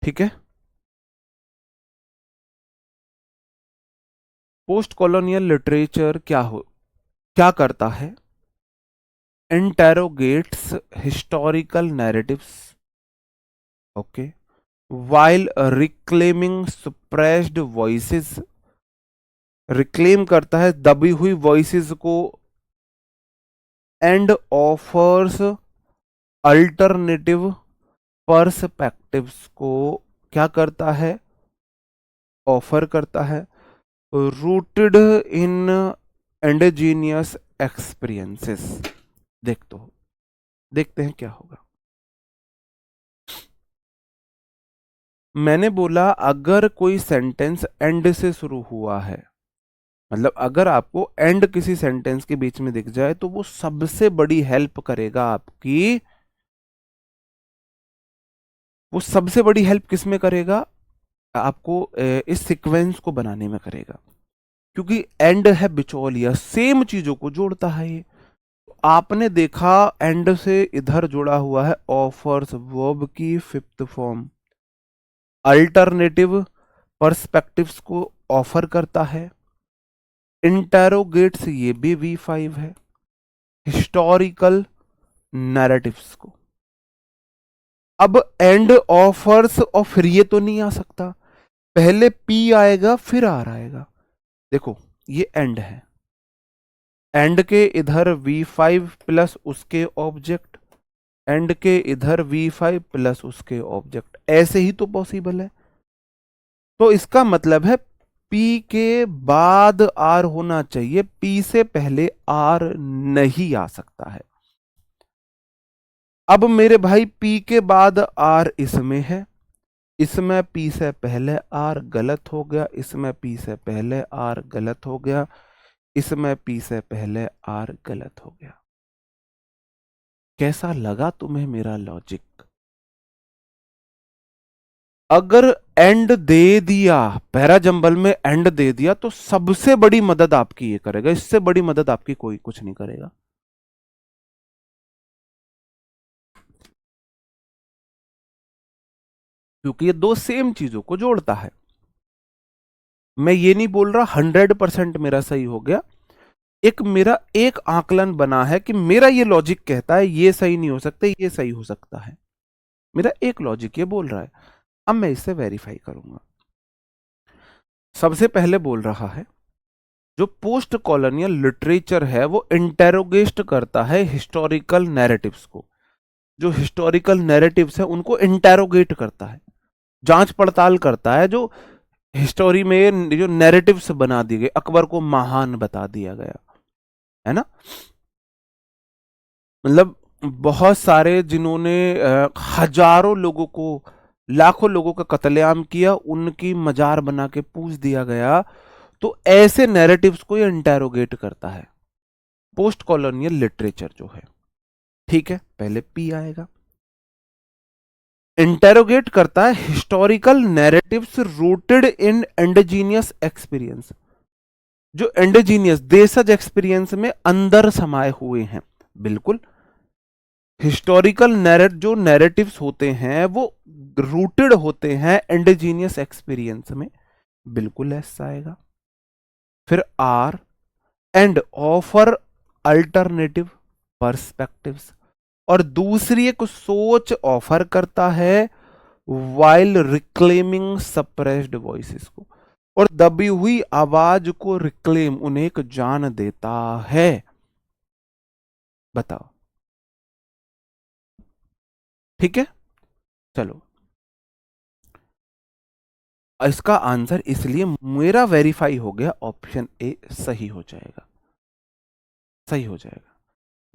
ठीक है, पोस्ट कॉलोनियल लिटरेचर क्या करता है? Interrogates historical narratives, okay, while reclaiming suppressed voices, reclaim करता है दबी हुई वॉइसेस को, एंड ऑफर्स अल्टरनेटिव पर्सपेक्टिव्स को क्या करता है? ऑफर करता है, रूटेड इन इंडिजीनियस एक्सपीरियंसेस। देखते हैं क्या होगा। मैंने बोला अगर कोई सेंटेंस एंड से शुरू हुआ है, मतलब अगर आपको एंड किसी सेंटेंस के बीच में दिख जाए तो वो सबसे बड़ी हेल्प करेगा आपकी। वो सबसे बड़ी हेल्प किस में करेगा? आपको इस सीक्वेंस को बनाने में करेगा, क्योंकि एंड है बिचौलिया, सेम चीजों को जोड़ता है ये। आपने देखा एंड से इधर जुड़ा हुआ है ऑफर्स, वर्ब की फिफ्थ फॉर्म, अल्टरनेटिव पर्सपेक्टिव्स को ऑफर करता है, इंटेरोगेट्स ये भी V5 है, हिस्टोरिकल नैरेटिव्स को। अब एंड ऑफर्स और फिर ये तो नहीं आ सकता, पहले P आएगा फिर R आएगा। देखो ये एंड है, एंड के इधर V5 प्लस उसके ऑब्जेक्ट, एंड के इधर V5 प्लस उसके ऑब्जेक्ट, ऐसे ही तो पॉसिबल है। तो इसका मतलब है P के बाद R होना चाहिए, P से पहले R नहीं आ सकता है। अब मेरे भाई P के बाद R इसमें है, इसमें P से पहले R गलत हो गया, इसमें P से पहले R गलत हो गया, इसमें P से पहले R गलत हो गया। कैसा लगा तुम्हें मेरा लॉजिक? अगर एंड दे दिया, पैरा जंबल में एंड दे दिया तो सबसे बड़ी मदद आपकी ये करेगा, इससे बड़ी मदद आपकी कोई कुछ नहीं करेगा। क्योंकि ये दो सेम चीजों को जोड़ता है। मैं ये नहीं बोल रहा 100% मेरा सही हो गया, एक मेरा एक आकलन बना है कि मेरा ये लॉजिक कहता है ये सही नहीं हो सकता, ये सही हो सकता है। मेरा एक लॉजिक ये बोल रहा है, अब मैं इसे वेरीफाई करूंगा। सबसे पहले बोल रहा है जो पोस्ट कॉलोनियल लिटरेचर है वो इंटेरोगेट करता है हिस्टोरिकल नैरेटिव्स को। जो हिस्टोरिकल नैरेटिव्स है उनको इंटेरोगेट करता है, जांच पड़ताल करता है। जो हिस्टोरी में जो नैरेटिव्स बना दिए गए, अकबर को महान बता दिया गया है ना, मतलब बहुत सारे जिन्होंने हजारों लोगों को, लाखों लोगों का कत्लेआम किया, उनकी मजार बना के पूछ दिया गया। तो ऐसे नैरेटिव्स को ये इंटेरोगेट करता है पोस्ट कॉलोनियल लिटरेचर जो है। ठीक है, पहले P आएगा। इंटेरोगेट करता है historical narratives rooted in indigenous experience, जो इंडिजीनियस देशज एक्सपीरियंस में अंदर समाये हुए हैं। बिल्कुल, हिस्टोरिकल जो नैरेटिव्स होते हैं वो रूटेड होते हैं इंडिजीनियस एक्सपीरियंस में, बिल्कुल ऐसा आएगा। फिर R and offer alternative perspectives, और दूसरी एक सोच ऑफर करता है वाइल रिक्लेमिंग सप्रेस्ड वॉइसेस को, और दबी हुई आवाज को रिक्लेम, उन्हें एक जान देता है। बताओ। ठीक है, चलो इसका आंसर इसलिए मेरा वेरीफाई हो गया, ऑप्शन ए सही हो जाएगा, सही हो जाएगा।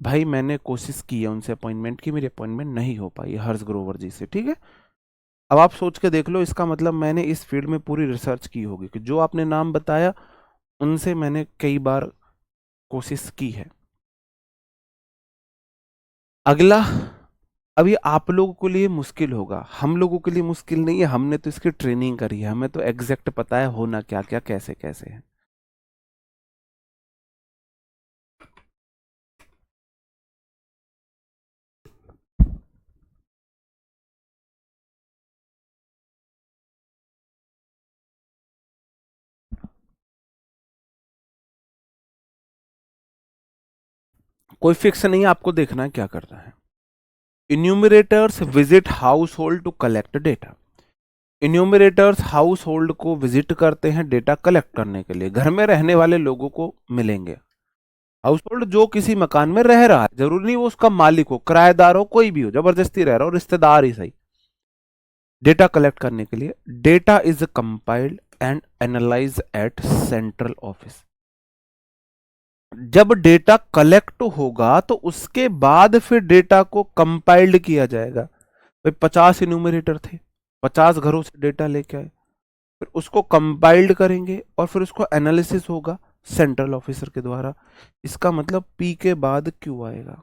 भाई मैंने कोशिश की है उनसे अपॉइंटमेंट की, मेरी अपॉइंटमेंट नहीं हो पाई है हर्ष ग्रोवर जी से, ठीक है। अब आप सोच के देख लो, इसका मतलब मैंने इस फील्ड में पूरी रिसर्च की होगी कि जो आपने नाम बताया उनसे मैंने कई बार कोशिश की है। अगला, अब ये आप लोगों के लिए मुश्किल होगा, हम लोगों के लिए मुश्किल नहीं है, हमने तो इसकी ट्रेनिंग करी है, हमें तो एग्जैक्ट पता है होना क्या क्या कैसे कैसे है। कोई फिक्स नहीं है, आपको देखना है क्या करना है। Enumerators visit household to collect data. Enumerators household को विजिट करते हैं डेटा कलेक्ट करने के लिए, घर में रहने वाले लोगों को मिलेंगे। हाउस होल्ड जो किसी मकान में रह रहा है, जरूरी नहीं वो उसका मालिक हो, किराएदार हो, कोई भी हो, जबरदस्ती रह रहा हो, रिश्तेदार ही सही, डेटा कलेक्ट करने के लिए। Data is compiled and analyse at central office. जब डेटा कलेक्ट होगा तो उसके बाद फिर डेटा को कंपाइल्ड किया जाएगा। भाई 50 इन्यूमरेटर थे, 50 घरों से डेटा लेके आए, फिर उसको कंपाइल्ड करेंगे और फिर उसको एनालिसिस होगा सेंट्रल ऑफिसर के द्वारा। इसका मतलब पी के बाद क्यू आएगा।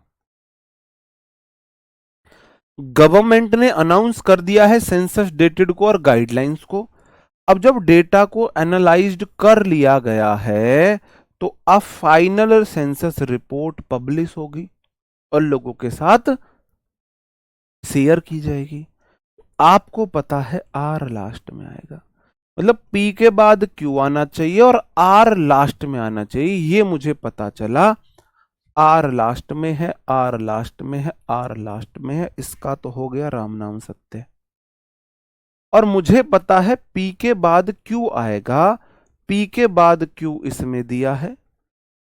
गवर्नमेंट ने अनाउंस कर दिया है सेंसस डेटेड को और गाइडलाइंस को। अब जब डेटा को एनालाइज्ड कर लिया गया है तो अब फाइनल सेंसस रिपोर्ट पब्लिश होगी और लोगों के साथ शेयर की जाएगी। आपको पता है आर लास्ट में आएगा, मतलब पी के बाद क्यू आना चाहिए और आर लास्ट में आना चाहिए, ये मुझे पता चला। आर लास्ट में है, आर लास्ट में है, आर लास्ट में है, इसका तो हो गया राम नाम सत्य। और मुझे पता है पी के बाद क्यू आएगा, पी के बाद क्यू इसमें दिया है,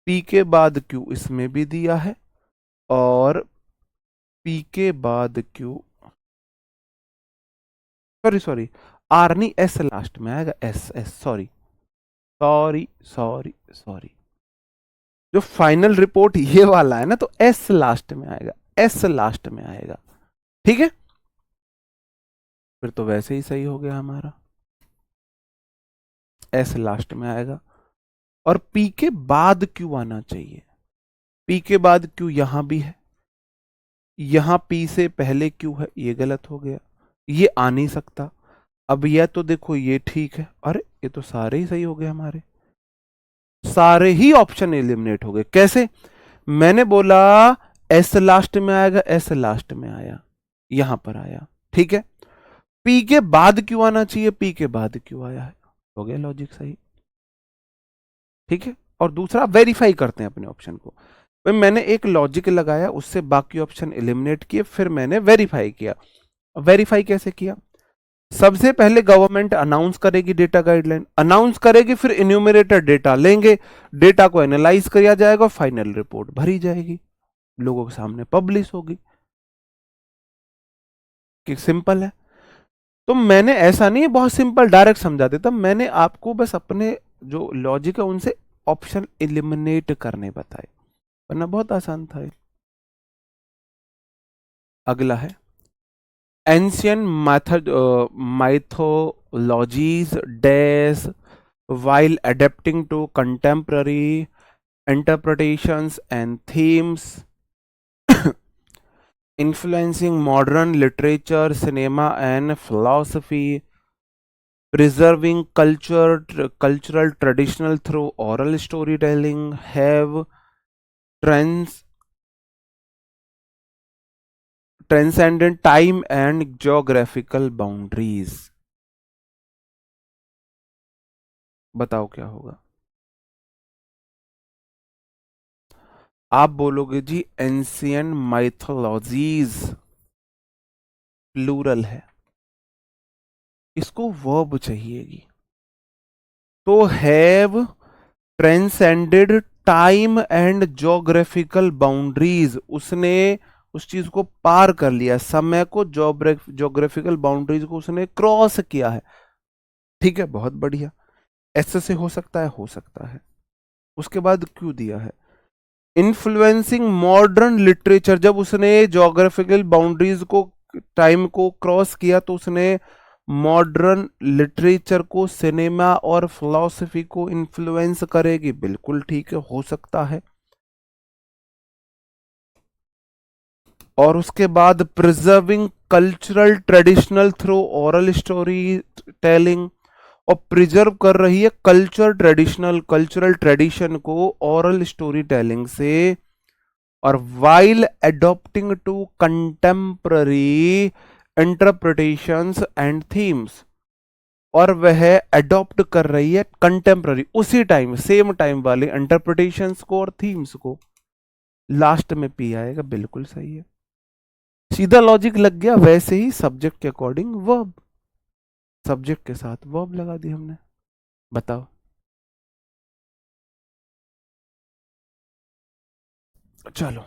पी के बाद क्यू इसमें भी दिया है, और पी के बाद क्यू, सॉरी सॉरी, आर नहीं एस लास्ट में आएगा, S S, sorry sorry sorry sorry, जो फाइनल रिपोर्ट ये वाला है ना तो एस लास्ट में आएगा, एस लास्ट में आएगा, ठीक है। फिर तो वैसे ही सही हो गया हमारा, एस लास्ट में आएगा और पी के बाद क्यू आना चाहिए। पी के बाद क्यू यहां भी है, यहां पी से पहले क्यू है, ये गलत हो गया, ये आ नहीं सकता। अब यह तो देखो ये ठीक है, अरे ये तो सारे ही सही हो गए हमारे, सारे ही ऑप्शन एलिमिनेट हो गए। कैसे? मैंने बोला एस लास्ट में आएगा, एस लास्ट में आया, यहां पर आया, ठीक है। पी के बाद क्यों आना चाहिए, पी के बाद क्यों आया है, हो गया लॉजिक सही, ठीक है। और दूसरा वेरीफाई करते हैं अपने ऑप्शन को। भाई मैंने एक लॉजिक लगाया, उससे बाकी ऑप्शन एलिमिनेट किए, फिर मैंने वेरीफाई किया। वेरीफाई कैसे किया? सबसे पहले गवर्नमेंट अनाउंस करेगी डेटा गाइडलाइन, अनाउंस करेगी, फिर इन्यूमरेटर डेटा लेंगे, डेटा को एनालाइज किया जाएगा, फाइनल रिपोर्ट भरी जाएगी, लोगों के सामने पब्लिश होगी। कि सिंपल है। तो मैंने ऐसा नहीं बहुत सिंपल डायरेक्ट समझा देता, मैंने आपको बस अपने जो लॉजिक है उनसे ऑप्शन एलिमिनेट करने बताए, वरना बहुत आसान था। अगला है ancient method mythologies dash while adapting to contemporary interpretations and themes influencing modern literature, cinema, and philosophy, preserving cultural traditional through oral storytelling, have trans transcended time and geographical boundaries। बताओ क्या होगा? आप बोलोगे जी एंशियंट माइथोलॉजीज, प्लूरल है, इसको verb चाहिएगी, तो have transcended time and geographical boundaries, उसने उस चीज को पार कर लिया, समय को, जोग्राफिकल बाउंड्रीज को उसने क्रॉस किया है। ठीक है, बहुत बढ़िया। ऐसे से हो सकता है, हो सकता है। उसके बाद क्यों दिया है, इन्फ्लुएंसिंग मॉडर्न लिटरेचर, जब उसने जोग्राफिकल बाउंड्रीज को, टाइम को क्रॉस किया तो उसने मॉडर्न लिटरेचर को, सिनेमा और फिलॉसफी को इन्फ्लुएंस करेगी, बिल्कुल ठीक है, हो सकता है। और उसके बाद preserving cultural traditional through oral story telling, और प्रिजर्व कर रही है कल्चरल ट्रेडिशन को ओरल स्टोरी टेलिंग से, और while adopting to contemporary interpretations and themes, और वह एडॉप्ट कर रही है कंटेम्प्ररी, उसी टाइम, सेम टाइम वाले इंटरप्रिटेशंस को और थीम्स को। लास्ट में पी आएगा, बिल्कुल सही है, सीधा लॉजिक लग गया। वैसे ही सब्जेक्ट के अकॉर्डिंग वर्ब, सब्जेक्ट के साथ वर्ब लगा दी हमने। बताओ, चलो।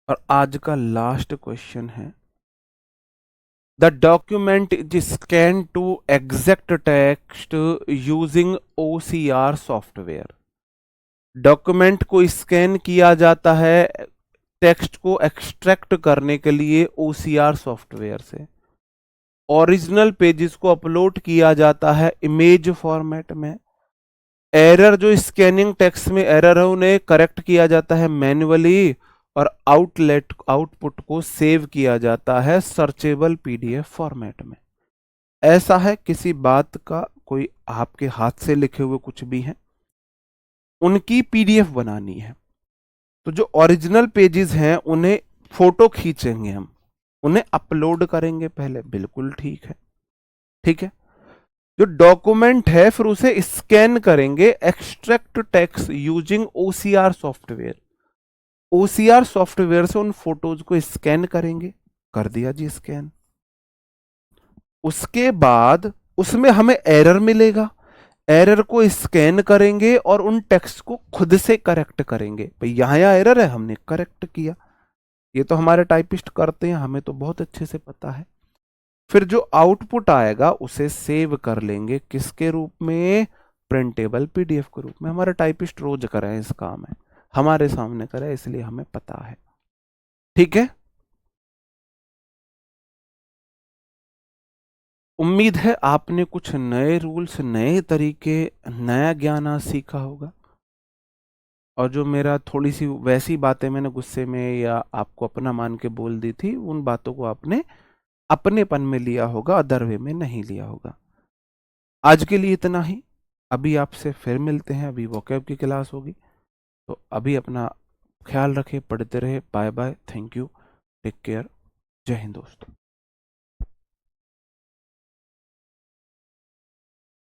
और आज का लास्ट क्वेश्चन है, the document is scan to exact text using OCR software. Document को स्कैन किया जाता है टेक्स्ट को एक्सट्रैक्ट करने के लिए OCR सॉफ्टवेयर से। ओरिजिनल पेजेस को अपलोड किया जाता है इमेज फॉर्मेट में। एरर, जो स्कैनिंग टेक्स्ट में एरर है उन्हें करेक्ट किया जाता है मैन्युअली, और आउटपुट को सेव किया जाता है सर्चेबल PDF फॉर्मेट में। ऐसा है, किसी बात का कोई आपके हाथ से लिखे हुए कुछ भी हैं, उनकी PDF बनानी है, तो जो ओरिजिनल पेजेस हैं उन्हें फोटो खींचेंगे हम, उन्हें अपलोड करेंगे पहले, बिल्कुल ठीक है। ठीक है, जो डॉक्यूमेंट है फिर उसे स्कैन करेंगे extract text using OCR software. OCR software से उन फोटोज को स्कैन करेंगे, कर दिया जी स्कैन। उसके बाद उसमें हमें एरर मिलेगा, एरर को स्कैन करेंगे और उन टेक्स्ट को खुद से करेक्ट करेंगे। भाई यहां एरर है, हमने करेक्ट किया। ये तो हमारे टाइपिस्ट करते हैं, हमें तो बहुत अच्छे से पता है। फिर जो आउटपुट आएगा उसे सेव कर लेंगे, किसके रूप में, प्रिंटेबल PDF के रूप में। हमारे टाइपिस्ट रोज कर रहे हैं इस काम है, हमारे सामने करे, इसलिए हमें पता है। ठीक है, उम्मीद है आपने कुछ नए रूल्स, नए तरीके, नया ज्ञान आज सीखा होगा। और जो मेरा थोड़ी सी वैसी बातें मैंने गुस्से में या आपको अपना मान के बोल दी थी, उन बातों को आपने अपनेपन में लिया होगा, अदर वे में नहीं लिया होगा। आज के लिए इतना ही, अभी आपसे फिर मिलते हैं, अभी वोकैब की क्लास होगी। तो अभी अपना ख्याल रखें, पढ़ते रहे, bye bye, thank you, take care, जय हिंद दोस्तों।